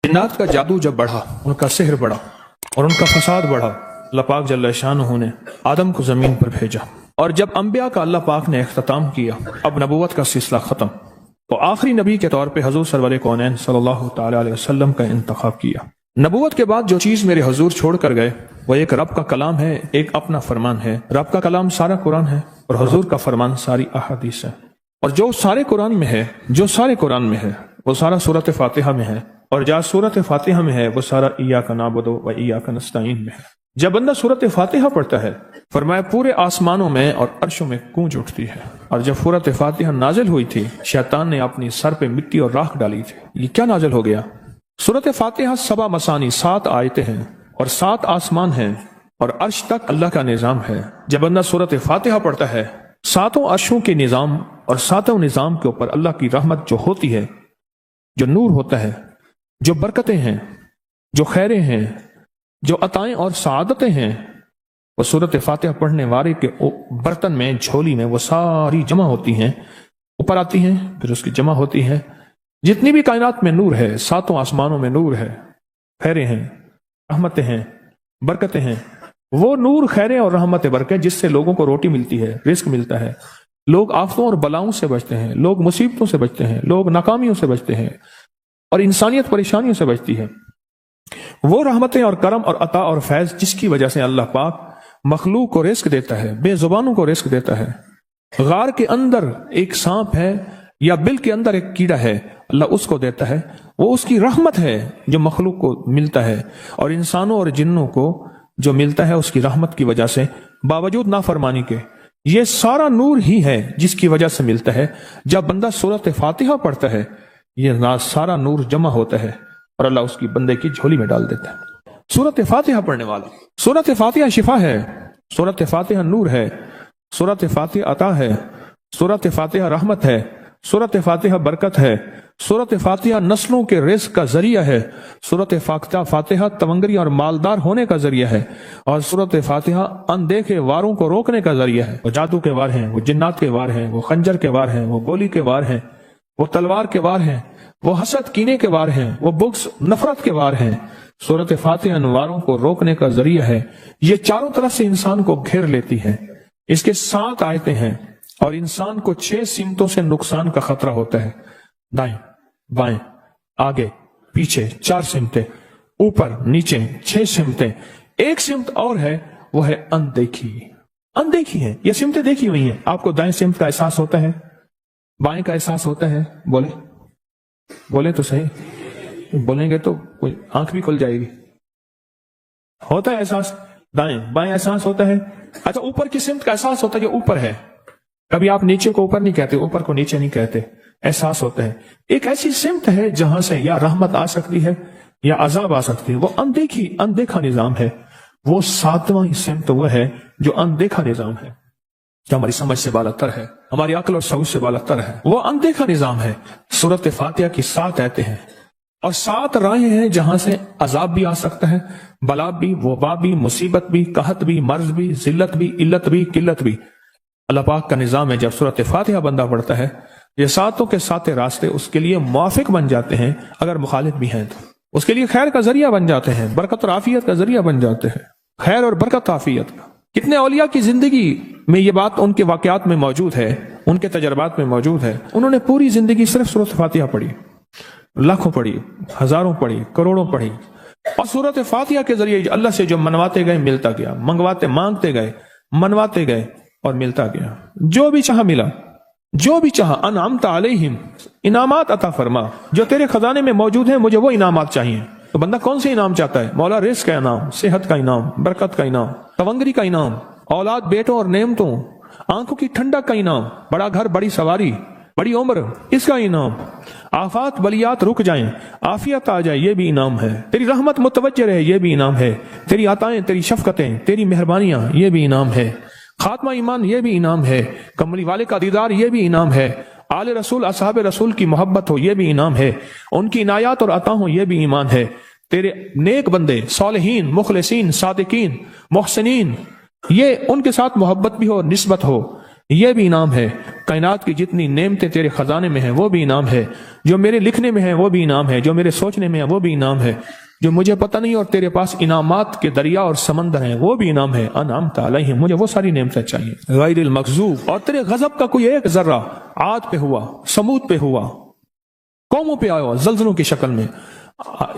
جنات کا جادو جب بڑھا، ان کا سحر بڑھا اور ان کا فساد بڑھا، اللہ پاک جل شانہ نے آدم کو زمین پر بھیجا، اور جب انبیاء کا اللہ پاک نے اختتام کیا، اب نبوت کا سلسلہ ختم، تو آخری نبی کے طور پہ حضور سرور کونین صلی اللہ تعالی علیہ وسلم کا انتخاب کیا۔ نبوت کے بعد جو چیز میرے حضور چھوڑ کر گئے وہ ایک رب کا کلام ہے، ایک اپنا فرمان ہے۔ رب کا کلام سارا قرآن ہے اور حضور کا فرمان ساری احادیث ہے، اور جو سارے قرآن میں ہے وہ سارا سورۃ فاتحہ میں ہے، اور جہاں سورۃ فاتحہ میں ہے وہ سارا ایاک نعبد و ایاک نستعین میں ہے۔ جب بندہ سورۃ فاتحہ پڑھتا ہے، فرمایا پورے آسمانوں میں اور عرشوں میں گونج اٹھتی ہے۔ اور جب سورۃ فاتحہ نازل ہوئی تھی، شیطان نے اپنی سر پہ مٹی اور راکھ ڈالی تھی۔ یہ کیا نازل ہو گیا؟ سورۃ فاتحہ 7 مثانی 7 آیتیں ہیں اور 7 آسمان ہیں اور عرش تک اللہ کا نظام ہے۔ جب بندہ سورۃ فاتحہ پڑھتا ہے، 7 عرشوں کے نظام اور 7 نظام کے اوپر اللہ کی رحمت جو ہوتی ہے، جو نور ہوتا ہے، جو برکتیں ہیں، جو خیریں ہیں، جو عطائیں اور سعادتیں ہیں، وہ سورۃ فاتحہ پڑھنے والے کے برتن میں، جھولی میں وہ ساری جمع ہوتی ہیں، اوپر آتی ہیں، پھر اس کی جمع ہوتی ہیں۔ جتنی بھی کائنات میں نور ہے، 7 آسمانوں میں نور ہے، خیریں ہیں، رحمتیں ہیں، برکتیں ہیں۔ وہ نور، خیریں اور رحمت برکت جس سے لوگوں کو روٹی ملتی ہے، رزق ملتا ہے، لوگ آفتوں اور بلاؤں سے بچتے ہیں، لوگ مصیبتوں سے بچتے ہیں، لوگ ناکامیوں سے بچتے ہیں، اور انسانیت پریشانیوں سے بچتی ہے۔ وہ رحمتیں اور کرم اور عطا اور فیض جس کی وجہ سے اللہ پاک مخلوق کو رزق دیتا ہے، بے زبانوں کو رزق دیتا ہے۔ غار کے اندر ایک سانپ ہے یا بل کے اندر ایک کیڑا ہے، اللہ اس کو دیتا ہے، وہ اس کی رحمت ہے جو مخلوق کو ملتا ہے، اور انسانوں اور جنوں کو جو ملتا ہے اس کی رحمت کی وجہ سے، باوجود نافرمانی کے۔ یہ سارا نور ہی ہے جس کی وجہ سے ملتا ہے۔ جب بندہ سورۃ فاتحہ پڑھتا ہے، یہ سارا نور جمع ہوتا ہے اور اللہ اس کی بندے کی جھولی میں ڈال دیتا ہے۔ سورۃ فاتحہ پڑھنے والا، سورۃ فاتحہ شفا ہے، سورۃ فاتحہ نور ہے، سورۃ فاتحہ عطا ہے، سورۃ فاتحہ رحمت ہے، سورۃ فاتحہ برکت ہے، سورۃ فاتحہ نسلوں کے رزق کا ذریعہ ہے، سورۃ فاتحہ تونگری اور مالدار ہونے کا ذریعہ ہے، اور سورۃ فاتحہ اندیکھے واروں کو روکنے کا ذریعہ ہے۔ وہ جادو کے وار ہیں، وہ جنات کے وار ہیں، وہ خنجر کے وار ہیں، وہ گولی کے وار ہیں، وہ تلوار کے وار ہیں، وہ حسد کینے کے وار ہیں، وہ بغض نفرت کے وار ہیں۔ سورۃ فاتحہ ان واروں کو روکنے کا ذریعہ ہے۔ یہ چاروں طرف سے انسان کو گھیر لیتی ہے۔ اس کے 7 آیتیں ہیں اور انسان کو 6 سمتوں سے نقصان کا خطرہ ہوتا ہے۔ دائیں، بائیں، آگے، پیچھے، 4 سمتیں، اوپر، نیچے، 6 سمتیں۔ ایک سمت اور ہے، وہ ہے اندیکھی۔ اندیکھی ہے، یہ سمتیں دیکھی ہوئی ہیں۔ آپ کو دائیں سمت کا احساس ہوتا ہے، بائیں کا احساس ہوتا ہے؟ بولے تو صحیح، بولیں گے تو کوئی آنکھ بھی کھل جائے گی۔ ہوتا ہے احساس، دائیں بائیں احساس ہوتا ہے۔ اچھا، اوپر کی سمت کا احساس ہوتا ہے جو اوپر ہے۔ کبھی آپ نیچے کو اوپر نہیں کہتے، اوپر کو نیچے نہیں کہتے، احساس ہوتا ہے۔ ایک ایسی سمت ہے جہاں سے یا رحمت آ سکتی ہے یا عذاب آ سکتی ہے، وہ اندیکھا نظام ہے۔ وہ 7واں سمت وہ ہے جو اندیکھا نظام ہے، جو ہماری سمجھ سے بالاتر ہے، ہماری عقل اور شعور سے بالاتر ہے۔ وہ اندیکھا نظام ہے۔ سورۃ فاتحہ کی 7 آیتیں ہیں اور 7 راہیں ہیں جہاں سے عذاب بھی آ سکتا ہے، بلا بھی، وبا بھی، مصیبت بھی، قحط بھی، مرض بھی، ذلت بھی، علت بھی، قلت بھی۔ اللہ پاک کا نظام ہے۔ جب سورۃ فاتحہ بندہ پڑھتا ہے، یہ 7 کے 7 راستے اس کے لیے موافق بن جاتے ہیں، اگر مخالف بھی ہیں تو اس کے لیے خیر کا ذریعہ بن جاتے ہیں، برکت اور عافیت کا ذریعہ بن جاتے ہیں، خیر اور برکت عافیت کا۔ کتنے اولیاء کی زندگی میں یہ بات ان کے واقعات میں موجود ہے، ان کے تجربات میں موجود ہے۔ انہوں نے پوری زندگی صرف سورۃ فاتحہ پڑھی، لاکھوں پڑھی، ہزاروں پڑھی، کروڑوں پڑھی، اور سورۃ فاتحہ کے ذریعے اللہ سے جو منواتے گئے ملتا گیا، مانگتے گئے، منواتے گئے اور ملتا گیا۔ جو بھی چاہا ملا، جو بھی چاہا۔ انعمت علیہم، انعامات عطا فرما، جو تیرے خزانے میں موجود ہیں مجھے وہ انعامات چاہیے۔ تو بندہ کون سے انعام چاہتا ہے؟ مولا رزق کا انعام، صحت کا انعام، برکت کا انعام، تونگری کا انعام، اولاد، بیٹوں اور نعمتوں، آنکھوں کی ٹھنڈک کا انعام، بڑا گھر، بڑی سواری، بڑی عمر، اس کا انعام، آفات بلیات رک جائیں، عافیت آ جائے، یہ بھی انعام ہے، تیری رحمت متوجہ رہے، یہ بھی انعام ہے، تیری عطائیں، تیری شفقتیں، تیری مہربانیاں، یہ بھی انعام ہے، خاتمہ ایمان، یہ بھی انعام ہے، کملی والے کا دیدار، یہ بھی انعام ہے، آل رسول، اصحاب رسول کی محبت ہو، یہ بھی انعام ہے، ان کی عنایات اور عطا ہوں، یہ بھی ایمان ہے، تیرے نیک بندے، صالحین، مخلصین، صادقین، محسنین، یہ ان کے ساتھ محبت بھی ہو، نسبت ہو، یہ بھی انعام ہے، کائنات کی جتنی نعمتیں تیرے خزانے میں ہیں وہ بھی انعام ہے، جو میرے لکھنے میں ہے وہ بھی انعام ہے، جو میرے سوچنے میں ہے وہ بھی انعام ہے، جو مجھے پتہ نہیں اور تیرے پاس انعامات کے دریا اور سمندر ہیں وہ بھی انعام ہے۔ انعمت علیہم، مجھے وہ ساری نعمتیں چاہیے، غیر المغضوب، اور تیرے غضب کا کوئی ایک ذرہ عاد پہ ہوا، سمود پہ ہوا، قوموں پہ آیا زلزلوں کی شکل میں،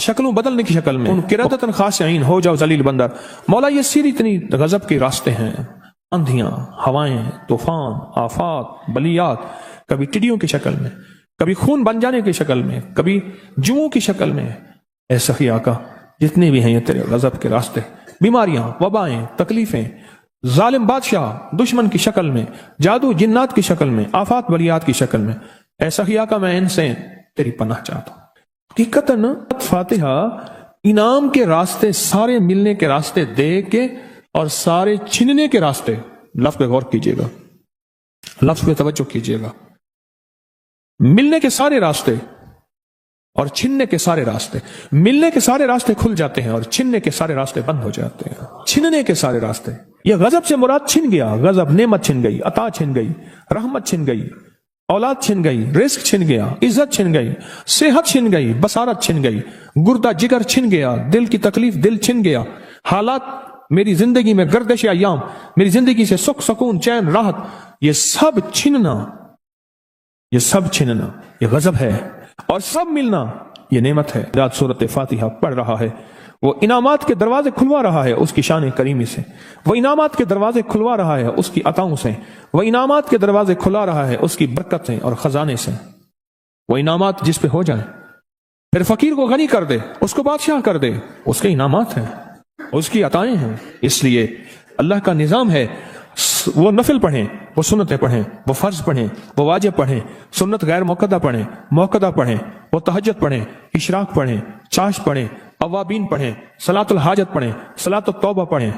شکلوں بدلنے کی شکل میں، ان قردۃ خاشعین، ہو جاؤ ذلیل بندر۔ مولا یہ سیری اتنی غضب کے راستے ہیں، اندھیاں، ہوائیں، طوفان، آفات، بلیات، کبھی ٹڈیوں کی شکل میں، کبھی خون بن جانے کی شکل میں، کبھی جوؤں کی شکل میں۔ اے سخی آقا جتنے بھی ہیں یہ تیرے غضب کے راستے، بیماریاں، وبائیں، تکلیفیں، ظالم بادشاہ دشمن کی شکل میں، جادو جنات کی شکل میں، آفات بلیات کی شکل میں، اے سخی آقا میں ان سے تیری پناہ چاہتا ہوں۔ حقیقتاً فاتحہ انعام کے راستے، سارے ملنے کے راستے دے کے اور سارے چھننے کے راستے، لفظ پہ غور کیجئے گا، لفظ پہ توجہ کیجئے گا، ملنے کے سارے راستے اور چھننے کے سارے راستے، ملنے کے سارے راستے کھل جاتے ہیں اور چھننے کے سارے راستے بند ہو جاتے ہیں۔ چھننے کے سارے راستے، یہ غضب سے مراد چھن گیا، غضب نعمت چھن گئی، عطا چھن گئی، رحمت چھن گئی، اولاد چھن گئی، رزق چھن گیا، عزت چھن گئی، صحت چھن گئی، بصارت چھن گئی، گردہ جگر چھن گیا، دل کی تکلیف دل چھن گیا، حالات میری زندگی میں، گردش ایام میری زندگی سے، سکھ سکون چین راحت، یہ سب چھننا، یہ سب چھننا یہ غضب ہے، اور سب ملنا یہ نعمت ہے۔ رات سورت فاتحہ پڑھ رہا ہے، وہ انعامات کے دروازے کھلوا رہا ہے اس کی شان کریمی سے، وہ انعامات کے دروازے کھلوا رہا ہے اس کی عطاؤں سے، وہ انعامات کے دروازے کھلا رہا ہے اس کی برکت سے اور خزانے سے۔ وہ انعامات جس پہ ہو جائیں، پھر فقیر کو غنی کر دے، اس کو بادشاہ کر دے، اس کے انعامات ہیں، اس کی عطائیں ہیں۔ اس لیے اللہ کا نظام ہے، وہ نفل پڑھیں، وہ سنتیں پڑھیں، وہ فرض پڑھیں، وہ واجب پڑھیں، سنت غیر موقدہ پڑھیں، موقدہ پڑھیں، وہ تہجد پڑھیں، اشراق پڑھیں، چاش پڑھیں، اوابین پڑھیں، صلاۃ الحاجت پڑھیں، صلاۃ التوبہ پڑھیں،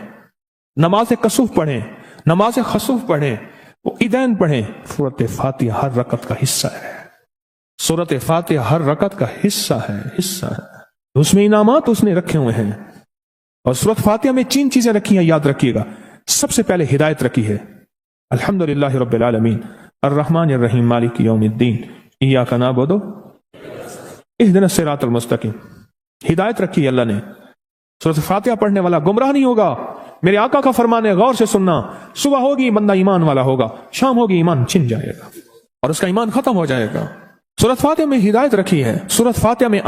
نماز کسوف پڑھیں، نماز خسوف پڑھیں، وہ عیدین پڑھیں۔ سورت فاتحہ ہر رکعت کا حصہ ہے، سورت فاتحہ ہر رکعت کا حصہ ہے، حصہ ہے، اس میں انعامات اس نے رکھے ہوئے ہیں۔ اور سورت فاتحہ میں 3 چیزیں رکھی ہیں، یاد رکھیے گا۔ سب سے پہلے ہدایت رکھی ہے، الحمدللہ رب العالمین الرحمن الرحیم مالک یوم الدین ایاک نعبد اہدنا الصراط المستقیم، ہدایت رکھی ہے اللہ نے۔ سورۃ فاتحہ پڑھنے والا گمراہ نہیں ہوگا، میرے آقا کا فرمان ہے غور سے سننا، صبح ہوگی بندہ ایمان والا ہوگا، شام ہوگی ایمان چھن جائے گا اور اس کا ایمان ختم ہو جائے گا۔ سورۃ فاتحہ میں ہدایت رکھی ہے، سورۃ فاتحہ میں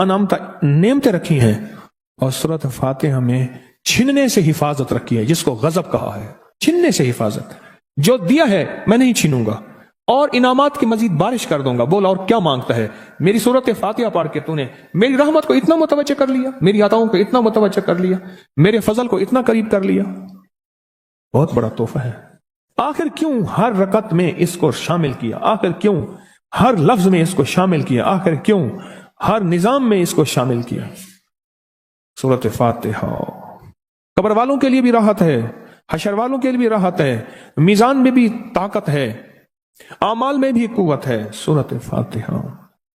نعمتیں رکھی ہیں، اور سورۃ فاتحہ میں چھننے سے حفاظت رکھی ہے، جس کو غضب کہا ہے، چھننے سے حفاظت۔ جو دیا ہے میں نہیں چھینوں گا، اور انعامات کی مزید بارش کر دوں گا۔ بول اور کیا مانگتا ہے؟ میری سورت فاتحہ پڑھ کے تو نے میری رحمت کو اتنا متوجہ کر لیا، میری عطاؤں کو اتنا متوجہ کر لیا، میرے فضل کو اتنا قریب کر لیا، بہت بڑا تحفہ ہے۔ آخر کیوں ہر رکعت میں اس کو شامل کیا؟ آخر کیوں ہر لفظ میں اس کو شامل کیا؟ آخر کیوں ہر نظام میں اس کو شامل کیا؟ سورت فاتحہ قبر والوں کے لیے بھی راحت ہے، حشر والوں کے لیے بھی راحت ہے، میزان میں بھی طاقت ہے، اعمال میں بھی قوت ہے۔ سورت فاتحہ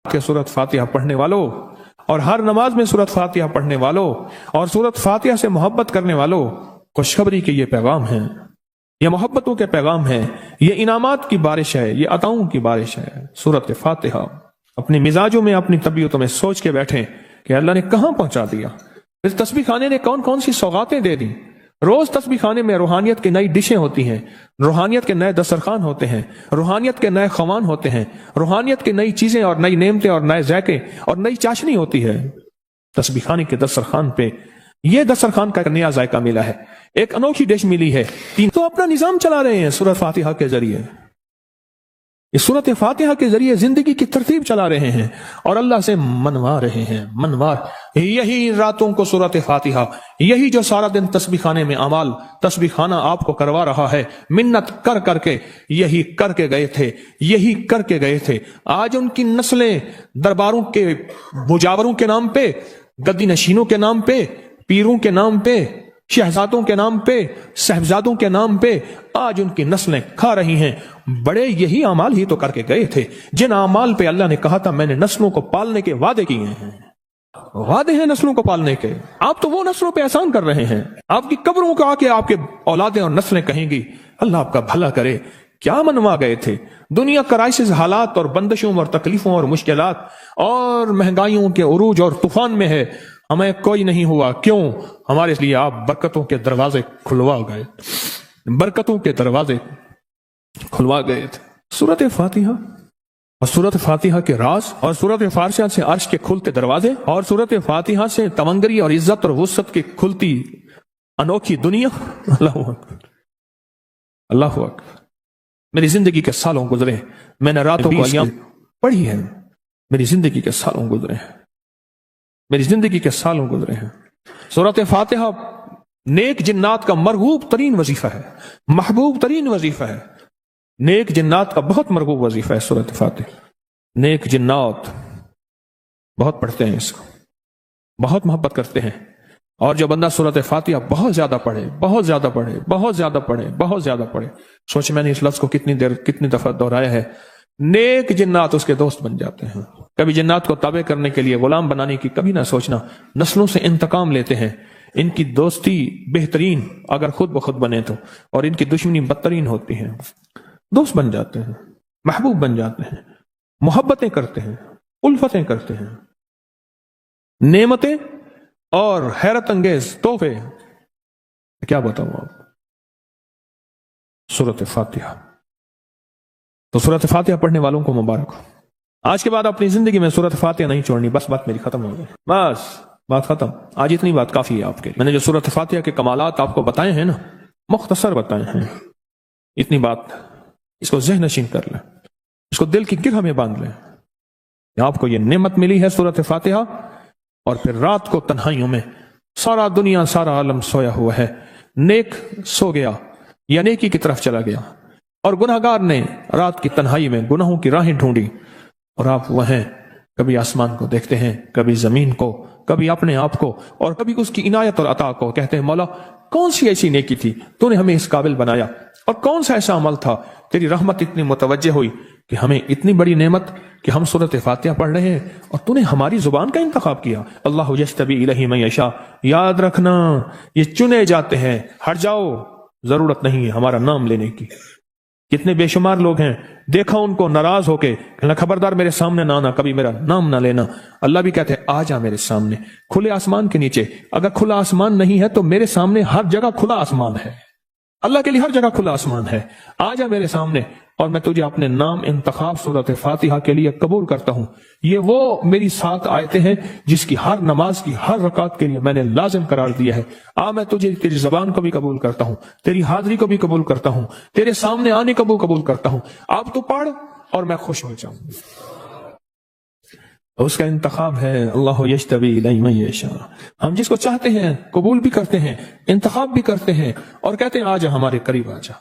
کہ سورت فاتحہ پڑھنے والوں اور ہر نماز میں سورت فاتحہ پڑھنے والوں اور سورت فاتحہ سے محبت کرنے والوں، خوشخبری کے یہ پیغام ہیں، یہ محبتوں کے پیغام ہیں، یہ انعامات کی بارش ہے، یہ عطاؤں کی بارش ہے۔ سورت فاتحہ اپنے مزاجوں میں، اپنی طبیعتوں میں سوچ کے بیٹھیں کہ اللہ نے کہاں پہنچا دیا، اس تسبیح خانے نے کون کون سی سوغاتیں دے دی۔ روز تسبیح خانے میں روحانیت کی نئی ڈشیں ہوتی ہیں، روحانیت کے نئے دسترخوان ہوتے ہیں، روحانیت کے نئے خوان ہوتے ہیں، روحانیت کی نئی چیزیں اور نئی نعمتیں اور نئے ذائقے اور نئی چاشنی ہوتی ہے۔ تسبیح خانے کے دسترخوان پہ یہ دسترخوان کا نیا ذائقہ ملا ہے، ایک انوکھی ڈش ملی ہے۔ تو اپنا نظام چلا رہے ہیں سورۃ فاتحہ کے ذریعے، اس سورت فاتحہ کے ذریعے زندگی کی ترتیب چلا رہے ہیں اور اللہ سے منوا رہے ہیں، منوار۔ یہی راتوں کو سورت فاتحہ، یہی جو سارا دن تسبیح خانے میں اعمال تسبیح خانہ آپ کو کروا رہا ہے، منت کر کر کے یہی کر کے گئے تھے، یہی کر کے گئے تھے۔ آج ان کی نسلیں درباروں کے بجاوروں کے نام پہ، گدی نشینوں کے نام پہ، پیروں کے نام پہ، شہزادوں کے نام پہ، صاحبزادوں کے نام پہ آج ان کی نسلیں کھا رہی ہیں۔ بڑے یہی اعمال ہی تو کر کے گئے تھے جن اعمال پہ اللہ نے کہا تھا میں نے نسلوں کو پالنے کے وعدے کیے ہیں، وعدے ہیں نسلوں کو پالنے کے۔ آپ تو وہ نسلوں پہ احسان کر رہے ہیں، آپ کی قبروں کو آ کے آپ کے اولادیں اور نسلیں کہیں گی اللہ آپ کا بھلا کرے، کیا منوا گئے تھے؟ دنیا کرائسس، حالات اور بندشوں اور تکلیفوں اور مشکلات اور مہنگائیوں کے عروج اور طوفان میں ہے، ہمیں کوئی نہیں ہوا. کیوں؟ ہمارے لیے آپ برکتوں کے دروازے کھلوا گئے، برکتوں کے دروازے کھلوا گئے تھے. سورۃ فاتحہ اور سورۃ فاتحہ کے راز، اور سورۃ فاتحہ سے عرش کے کھلتے دروازے، اور سورۃ فاتحہ سے تمنگری اور عزت اور وسعت کی کھلتی انوکھی دنیا. اللہ اکبر، اللہ اکبر. میری زندگی کے سالوں گزرے، میں نے راتوں کو ایام پڑھی ہے، میری زندگی کے سالوں گزرے ہیں، میری زندگی کے سالوں گزرے ہیں. سورۃ فاتحہ نیک جنات کا مرغوب ترین وظیفہ ہے، محبوب ترین وظیفہ ہے. نیک جنات کا بہت مرغوب وظیفہ ہے سورۃ فاتحہ. نیک جنات بہت پڑھتے ہیں اس کو، بہت محبت کرتے ہیں. اور جو بندہ سورۃ فاتحہ بہت زیادہ پڑھے، بہت زیادہ پڑھے، بہت زیادہ پڑھے، بہت زیادہ پڑھے، سوچ میں نے اس لفظ کو کتنی دفعہ دہرایا ہے، نیک جنات اس کے دوست بن جاتے ہیں. کبھی جنات کو تابع کرنے کے لیے، غلام بنانے کی کبھی نہ سوچنا. نسلوں سے انتقام لیتے ہیں. ان کی دوستی بہترین اگر خود بخود بنے تو، اور ان کی دشمنی بدترین ہوتی ہے. دوست بن جاتے ہیں، محبوب بن جاتے ہیں، محبتیں کرتے ہیں، الفتیں کرتے ہیں. نعمتیں اور حیرت انگیز تحفے کیا بتاؤں آپ. سورۃ فاتحہ، تو سورۃ فاتحہ پڑھنے والوں کو مبارک ہو. آج کے بعد اپنی زندگی میں سورۃ فاتحہ نہیں چھوڑنی. بس بات میری ختم ہو گئی، بس بات ختم. آج اتنی بات کافی ہے آپ کے. میں نے جو سورۃ فاتحہ کے کمالات آپ کو بتائے ہیں نا، مختصر بتائے ہیں، اتنی بات اس کو ذہن نشین کر لیں، اس کو دل کی گرہ میں باندھ لیں. آپ کو یہ نعمت ملی ہے سورۃ فاتحہ، اور پھر رات کو تنہائیوں میں سارا دنیا، سارا عالم سویا ہوا ہے، نیک سو گیا یا نیکی کی طرف چلا گیا، اور گناہگار نے رات کی تنہائی میں گناہوں کی راہیں ڈھونڈی، اور آپ وہیں کبھی آسمان کو دیکھتے ہیں، کبھی زمین کو، کبھی اپنے آپ کو، اور کبھی اس کی عنایت اور عطا کو. کہتے ہیں مولا کون سی ایسی نیکی تھی تو نے ہمیں اس قابل بنایا، اور کون سا ایسا عمل تھا تیری رحمت اتنی متوجہ ہوئی کہ ہمیں اتنی بڑی نعمت کہ ہم سورۃ فاتحہ پڑھ رہے ہیں اور تو نے ہماری زبان کا انتخاب کیا. اللہ یجتبی الیہ من یشاء، یاد رکھنا یہ چنے جاتے ہیں. ہٹ جاؤ، ضرورت نہیں ہے ہمارا نام لینے کی. کتنے بے شمار لوگ ہیں، دیکھا ان کو ناراض ہو کے کہنا خبردار میرے سامنے نہ آنا، کبھی میرا نام نہ لینا. اللہ بھی کہتے ہیں آ جا میرے سامنے، کھلے آسمان کے نیچے. اگر کھلا آسمان نہیں ہے تو میرے سامنے ہر جگہ کھلا آسمان ہے. اللہ کے لیے ہر جگہ کھلا آسمان ہے. آ جا میرے سامنے اور میں تجھے اپنے نام انتخاب سورۃ فاتحہ کے لیے قبول کرتا ہوں. یہ وہ میری 7 آیتیں ہیں جس کی ہر نماز کی ہر رکعت کے لیے میں نے لازم قرار دیا ہے. میں تجھے تیری زبان کو بھی قبول کرتا ہوں، تیری حاضری کو بھی قبول کرتا ہوں، تیرے سامنے آنے کو بھی قبول کرتا ہوں. اب تو پڑھ اور میں خوش ہو جاؤں. اس کا انتخاب ہے اللہ یجتبی الیہ من یشاء. ہم جس کو چاہتے ہیں قبول بھی کرتے ہیں، انتخاب بھی کرتے ہیں، اور کہتے ہیں آجا ہمارے قریب آجا.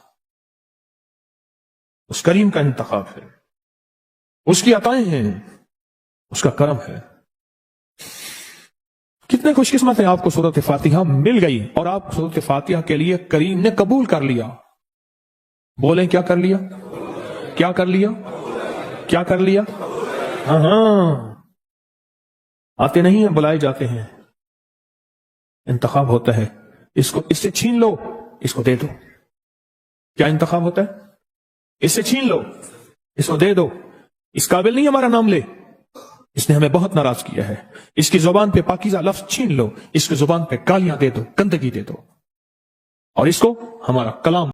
اس کریم کا انتخاب ہے، اس کی عطائیں ہیں، اس کا کرم ہے. کتنے خوش قسمت ہیں آپ کو سورۃ فاتحہ مل گئی، اور آپ سورۃ فاتحہ کے لیے کریم نے قبول کر لیا. بولیں کیا کر لیا؟ کیا کر لیا؟ کیا کر لیا؟ ہاں آتے نہیں ہیں، بلائے جاتے ہیں. انتخاب ہوتا ہے، اس سے چھین لو، اس کو دے دو. کیا انتخاب ہوتا ہے؟ اس سے چھین لو، اس کو دے دو. اس قابل نہیں ہمارا نام لے، اس نے ہمیں بہت ناراض کیا ہے. اس کی زبان پہ پاکیزہ لفظ چھین لو، اس کی زبان پہ گالیاں دے دو، گندگی دے دو، اور اس کو ہمارا کلام